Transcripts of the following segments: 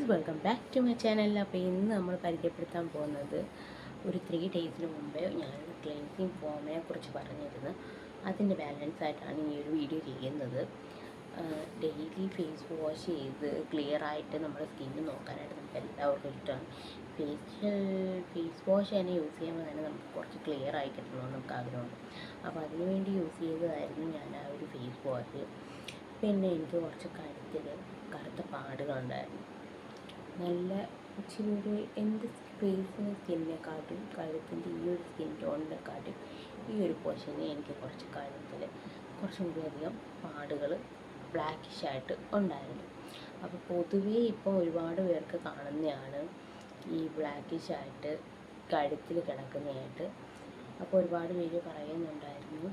Guys, welcome back to my channel. അപ്പോൾ ഇന്ന് നമ്മൾ പരിചയപ്പെടുത്താൻ പോകുന്നത് ഒരു 3 ഡേയ്സിന് മുമ്പേ ഞാനൊരു ക്ലെൻസിങ് ഫോമിനെ കുറിച്ച് പറഞ്ഞിരുന്നു. അതിൻ്റെ ബാലൻസ് ആയിട്ടാണ് ഈ ഒരു വീഡിയോ ചെയ്യുന്നത്. ഡെയിലി ഫേസ് വാഷ് ചെയ്ത് ക്ലിയർ ആയിട്ട് നമ്മുടെ സ്കിന്ന് നോക്കാനായിട്ട് നമുക്ക് എല്ലാവർക്കും ഇഷ്ടമാണ്. ഫേസ് വാഷ് തന്നെ യൂസ് ചെയ്യുമ്പോൾ തന്നെ നമുക്ക് കുറച്ച് ക്ലിയർ ആയി കിട്ടണമെന്ന് നമുക്ക് ആഗ്രഹമുണ്ട്. അപ്പോൾ അതിനുവേണ്ടി യൂസ് ചെയ്തതായിരുന്നു ഞാൻ ആ ഒരു ഫേസ് വാഷ്. പിന്നെ എനിക്ക് കുറച്ച് കഴുത്തിൽ കറുത്ത പാടുകളുണ്ടായിരുന്നു. നല്ല ഇച്ചിരി ഒരു എന്ത് ഫേസിന് സ്കിന്നിനെക്കാട്ടും കഴുത്തിൻ്റെ ഈ ഒരു സ്കിൻ ടോണിനെക്കാട്ടും ഈ ഒരു പോർഷന് എനിക്ക് കുറച്ച് കഴുത്തിൽ കുറച്ചും കൂടി അധികം പാടുകൾ ബ്ലാക്കിഷായിട്ട് ഉണ്ടായിരുന്നു. അപ്പോൾ പൊതുവേ ഇപ്പോൾ ഒരുപാട് പേർക്ക് കാണുന്നതാണ് ഈ ബ്ലാക്കിഷായിട്ട് കഴുത്തിൽ കിടക്കുന്നതായിട്ട്. അപ്പോൾ ഒരുപാട് പേര് പറയുന്നുണ്ടായിരുന്നു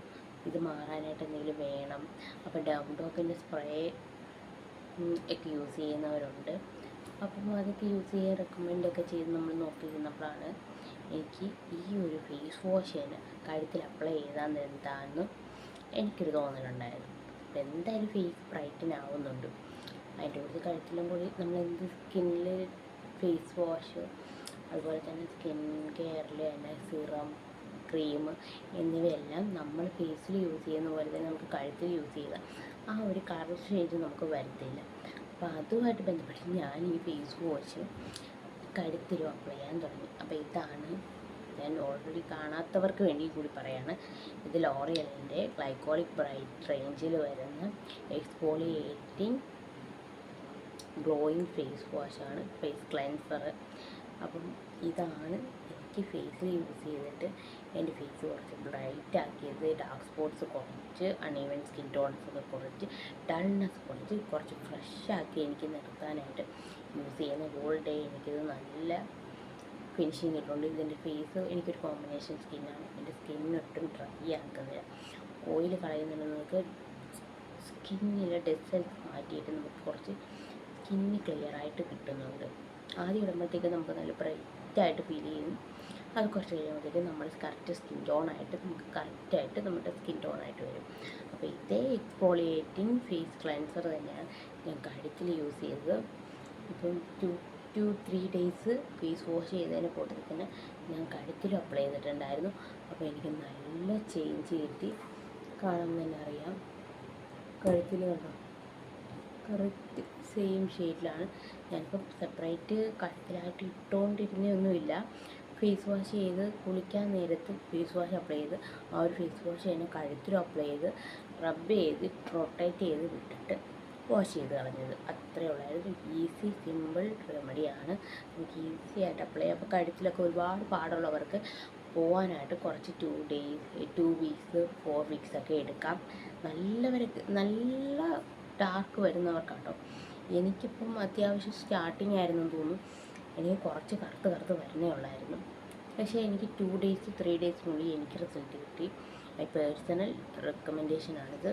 ഇത് മാറാനായിട്ട് എന്തെങ്കിലും വേണം. അപ്പോൾ ഡോക്കിൻ്റെ സ്പ്രേ ഒക്കെ യൂസ് ചെയ്യുന്നവരുണ്ട്. അപ്പം അതൊക്കെ യൂസ് ചെയ്യാൻ റെക്കമെൻഡൊക്കെ ചെയ്ത് നമ്മൾ നോക്കിയിരുന്നപ്പോഴാണ് എനിക്ക് ഈ ഒരു ഫേസ് വാഷ് തന്നെ കഴുത്തിൽ അപ്ലൈ ചെയ്താൽ എന്താണെന്ന് എനിക്കൊരു തോന്നലുണ്ടായിരുന്നു. അപ്പം എന്തായാലും ഫേസ് ബ്രൈറ്റൻ ആവുന്നുണ്ട്. അതിൻ്റെ കൂടെ കഴുത്തിലും കൂടി നമ്മളെന്ത് സ്കിന്നിൽ ഫേസ് വാഷ് അതുപോലെ തന്നെ സ്കിൻ കെയറിൽ തന്നെ സിറം, ക്രീം എന്നിവയെല്ലാം നമ്മൾ ഫേസിൽ യൂസ് ചെയ്യുന്ന പോലെ തന്നെ നമുക്ക് കഴുത്തിൽ യൂസ് ചെയ്താൽ ആ ഒരു കളർ ചേഞ്ച് നമുക്ക് വരത്തില്ല. അപ്പോൾ അതുമായിട്ട് ബന്ധപ്പെട്ട് ഞാൻ ഈ ഫേസ് വാഷ് കഴുത്തിലും അപ്ലൈ ചെയ്യാൻ തുടങ്ങി. അപ്പോൾ ഇതാണ് ഞാൻ ഓൾറെഡി കാണാത്തവർക്ക് വേണ്ടി കൂടി പറയാണ്. ഇത് ലോറിയലിൻ്റെ ഗ്ലൈക്കോളിക് ബ്രൈറ്റ് റേഞ്ചിൽ വരുന്ന എക്സ്ഫോളിയേറ്റിംഗ് ഗ്ലോയിങ് ഫേസ് വാഷാണ്, ഫേസ് ക്ലെൻസർ. അപ്പം ഇതാണ് എനിക്ക് ഫേസിൽ യൂസ് ചെയ്തിട്ട് എൻ്റെ ഫേസ് കുറച്ച് ബ്രൈറ്റ് ആക്കിയത്. ഡാർക്ക് സ്പോട്ട്സ് കുറച്ച്, അൺഈവൻ സ്കിൻ ടോൺസ് ഒക്കെ കുറച്ച്, ഡൾനെസ് കുറച്ച് ഫ്രഷ് ആക്കി എനിക്ക് നിർത്താനായിട്ട് യൂസ് ചെയ്യുന്ന ഹോൾ ഡേ എനിക്കിത് നല്ല ഫിനിഷിങ് കിട്ടുന്നുണ്ട്. ഇതിൻ്റെ ഫേസ് എനിക്കൊരു കോമ്പിനേഷൻ സ്കിന്നാണ്. എൻ്റെ സ്കിന്നൊട്ടും ഡ്രൈ ആക്കുന്നില്ല, ഓയിൽ കളയുന്നില്ല. നമുക്ക് സ്കിന്നിലെ ഡെഡ് സെൽസ് മാറ്റിയിട്ട് നമുക്ക് കുറച്ച് സ്കിന്ന് ക്ലിയർ ആയിട്ട് കിട്ടുന്നുണ്ട്. ആദ്യം ഇടുമ്പോഴത്തേക്ക് നമുക്ക് നല്ല ബ്രൈറ്റായിട്ട് ഫീൽ ചെയ്യും. അത് കുറച്ച് കഴിയുമ്പോഴത്തേക്ക് നമ്മൾ കറക്റ്റ് സ്കിൻ ടോണായിട്ട് നമുക്ക് കറക്റ്റായിട്ട് നമ്മുടെ സ്കിൻ ടോണായിട്ട് വരും. അപ്പോൾ ഇതേ എക്സ്ഫോളിയേറ്റിംഗ് ഫേസ് ക്ലെൻസർ തന്നെയാണ് ഞാൻ കഴുത്തിൽ യൂസ് ചെയ്തത്. ഇപ്പം 2-3 ഡേയ്സ് ഫേസ് വാഷ് ചെയ്തതിന് കൂട്ടത്തിൽ തന്നെ ഞാൻ കഴുത്തിലും അപ്ലൈ ചെയ്തിട്ടുണ്ടായിരുന്നു. അപ്പോൾ എനിക്ക് നല്ല ചേഞ്ച് കിട്ടി. കാണുമ്പോൾ തന്നെ അറിയാം, കഴുത്തിൽ കണ്ടോ കറക്റ്റ് സെയിം ഷെയ്ഡിലാണ്. ഞാനിപ്പം സെപ്പറേറ്റ് കഴുത്തിലായിട്ട് ഇട്ടുകൊണ്ടിരുന്നൊന്നുമില്ല. ഫേസ് വാഷ് ചെയ്ത് കുളിക്കാൻ നേരത്ത് ഫേസ് വാഷ് അപ്ലൈ ചെയ്ത് ആ ഒരു ഫേസ് വാഷ് തന്നെ കഴുത്തിലും അപ്ലൈ ചെയ്ത് റബ്ബ് ചെയ്ത് റൊട്ടേറ്റ് ചെയ്ത് വിട്ടിട്ട് വാഷ് ചെയ്ത് കളഞ്ഞത്. അത്രയേ ഉള്ളായിരുന്നു. ഈസി സിമ്പിൾ റെമഡിയാണ്, നമുക്ക് ഈസി ആയിട്ട് അപ്ലൈ ചെയ്യാം. അപ്പോൾ കഴുത്തിലൊക്കെ ഒരുപാട് പാടുള്ളവർക്ക് പോകാനായിട്ട് കുറച്ച് 2 ഡേയ്സ്, 2 വീക്സ്, 4 വീക്സ് ഒക്കെ എടുക്കാം. നല്ല ഡാർക്ക് വരുന്നവർക്കാട്ടോ. എനിക്കിപ്പം അത്യാവശ്യം സ്റ്റാർട്ടിങ് ആയിരുന്നു തോന്നുന്നു. എനിക്ക് കുറച്ച് കറുത്ത് വരുന്നേ ഉള്ളായിരുന്നു. പക്ഷേ എനിക്ക് 2 ഡേയ്സ് 3 ഡേയ്സിനുള്ളിൽ എനിക്ക് റിസൾട്ട് കിട്ടി. മൈ പേഴ്സണൽ റെക്കമെൻഡേഷനാണിത്.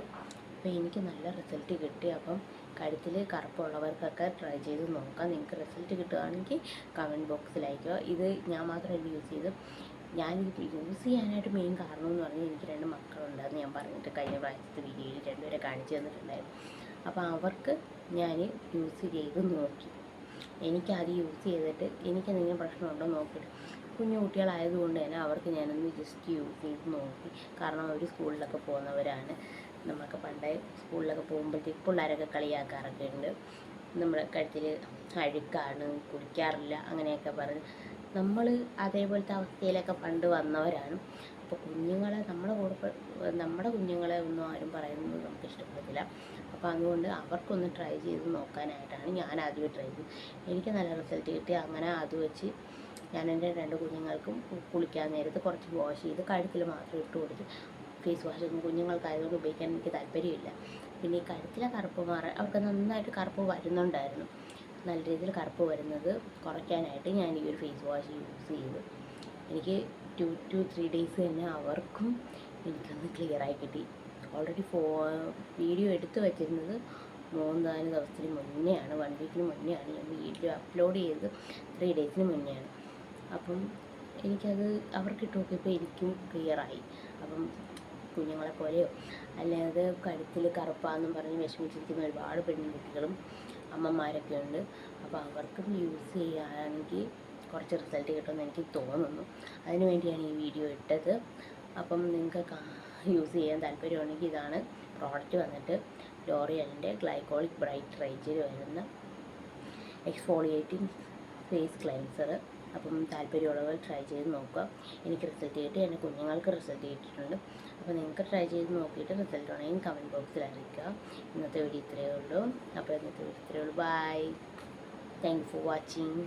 അപ്പോൾ എനിക്ക് നല്ല റിസൾട്ട് കിട്ടി. അപ്പം കഴുത്തിൽ കറുപ്പുള്ളവർക്കൊക്കെ ട്രൈ ചെയ്ത് നോക്കാം. നിങ്ങൾക്ക് റിസൾട്ട് കിട്ടുകയാണെങ്കിൽ കമൻറ്റ് ബോക്സിൽ അയക്കുക. ഇത് ഞാൻ മാത്രമല്ല യൂസ് ചെയ്ത്, ഞാനിത് യൂസ് ചെയ്യാനായിട്ട് മെയിൻ കാരണം എന്ന് പറഞ്ഞാൽ എനിക്ക് 2 മക്കളുണ്ടായിരുന്നു. ഞാൻ പറഞ്ഞിട്ട് കഴിഞ്ഞ പ്രാവശ്യത്തെ വീഡിയോയിൽ 2 പേരെ കാണിച്ചു തന്നിട്ടുണ്ടായിരുന്നു. അപ്പോൾ അവർക്ക് ഞാൻ യൂസ് ചെയ്ത് നോക്കി. എനിക്കത് യൂസ് ചെയ്തിട്ട് എനിക്കെന്തെങ്കിലും പ്രശ്നമുണ്ടോ നോക്കിയിട്ട്, കുഞ്ഞു കുട്ടികളായതുകൊണ്ട് തന്നെ അവർക്ക് ഞാനൊന്ന് ജസ്റ്റ് യൂസ് ചെയ്ത് നോക്കി. കാരണം അവർ സ്കൂളിലൊക്കെ പോകുന്നവരാണ്. നമ്മളൊക്കെ പണ്ടേ സ്കൂളിലൊക്കെ പോകുമ്പോഴത്തേക്ക് പിള്ളേരൊക്കെ കളിയാക്കാറൊക്കെ ഉണ്ട്, നമ്മുടെ കഴുത്തിൽ അഴുക്കാണ്, കുളിക്കാറില്ല അങ്ങനെയൊക്കെ പറഞ്ഞ്. നമ്മൾ അതേപോലത്തെ അവസ്ഥയിലൊക്കെ പണ്ട് വന്നവരാണ്. അപ്പോൾ നമ്മുടെ കുഞ്ഞുങ്ങളെ ഒന്നും ആരും പറയുന്നത് നമുക്ക് ഇഷ്ടപ്പെടത്തില്ല. അപ്പോൾ അതുകൊണ്ട് അവർക്കൊന്ന് ട്രൈ ചെയ്ത് നോക്കാനായിട്ടാണ് ഞാൻ ആദ്യമേ ട്രൈ ചെയ്തത്. എനിക്ക് നല്ല റിസൾട്ട് കിട്ടി. അങ്ങനെ അത് വെച്ച് ഞാൻ എൻ്റെ 2 കുഞ്ഞുങ്ങൾക്കും കുളിക്കാൻ നേരത്ത് കുറച്ച് വാഷ് ചെയ്ത് കഴുത്തിൽ മാത്രം ഇട്ട് കൊടുത്ത്. ഫേസ് വാഷ് ഒന്നും കുഞ്ഞുങ്ങൾക്കായതുകൊണ്ട് ഉപയോഗിക്കാൻ എനിക്ക് താല്പര്യമില്ല. പിന്നെ ഈ കഴുത്തിലെ കറുപ്പ് മാറാൻ അവർക്ക് നന്നായിട്ട് കറുപ്പ് വരുന്നുണ്ടായിരുന്നു. നല്ല രീതിയിൽ കറുപ്പ് വരുന്നത് കുറയ്ക്കാനായിട്ട് ഞാൻ ഈ ഒരു ഫേസ് വാഷ് യൂസ് ചെയ്തു. എനിക്ക് 2-3 ഡേയ്സ് തന്നെ അവർക്കും എനിക്കൊന്ന് ക്ലിയറായി കിട്ടി. ഓൾറെഡി വീഡിയോ എടുത്ത് വച്ചിരുന്നത് 3-4 ദിവസത്തിന് മുന്നെയാണ്, 1 വീക്കിന് മുന്നെയാണ് ഞാൻ വീഡിയോ അപ്ലോഡ് ചെയ്തത്. 3 ഡേയ്സിന് മുന്നെയാണ്. അപ്പം എനിക്കത് അവർക്ക് ഇട്ട് നോക്കിയപ്പോൾ എനിക്കും ക്ലിയറായി. അപ്പം കുഞ്ഞുങ്ങളെ പോലെയോ അല്ലാതെ കഴുത്തിൽ കറുപ്പാന്നും പറഞ്ഞ് വിഷമിച്ചിരിക്കുന്ന ഒരുപാട് പെൺകുട്ടികളും അമ്മമാരൊക്കെ ഉണ്ട്. അപ്പോൾ അവർക്കും യൂസ് ചെയ്യുകയാണെങ്കിൽ കുറച്ച് റിസൾട്ട് കിട്ടുമെന്ന് എനിക്ക് തോന്നുന്നു. അതിനു വേണ്ടിയാണ് ഈ വീഡിയോ ഇട്ടത്. അപ്പം നിങ്ങൾക്ക് യൂസ് ചെയ്യാൻ താല്പര്യമുണ്ടെങ്കിൽ ഇതാണ് പ്രോഡക്റ്റ് വന്നിട്ട് ലോറിയലിൻ്റെ ഗ്ലൈക്കോളിക് ബ്രൈറ്റ് റേഞ്ചിൽ വരുന്ന എക്സ്ഫോളിയേറ്റിംഗ് ഫേസ് ക്ലെൻസർ. അപ്പം താല്പര്യമുള്ളവർ ട്രൈ ചെയ്ത് നോക്കുക. എനിക്ക് റിസൾട്ട് കിട്ടി, എൻ്റെ കുഞ്ഞുങ്ങൾക്ക് റിസൾട്ട് കിട്ടിയിട്ടുണ്ട്. അപ്പോൾ നിങ്ങൾക്ക് ട്രൈ ചെയ്ത് നോക്കിയിട്ട് റിസൾട്ട് ഉണ്ടെങ്കിൽ കമൻറ്റ് ബോക്സിൽ അറിയിക്കുക. ഇന്നത്തെ വീഡിയോ ഇത്രയേ ഉള്ളൂ. അപ്പോൾ ഇന്നത്തെ വീഡിയോ ഇത്രയേ ഉള്ളൂ. Bye. Thank you for watching.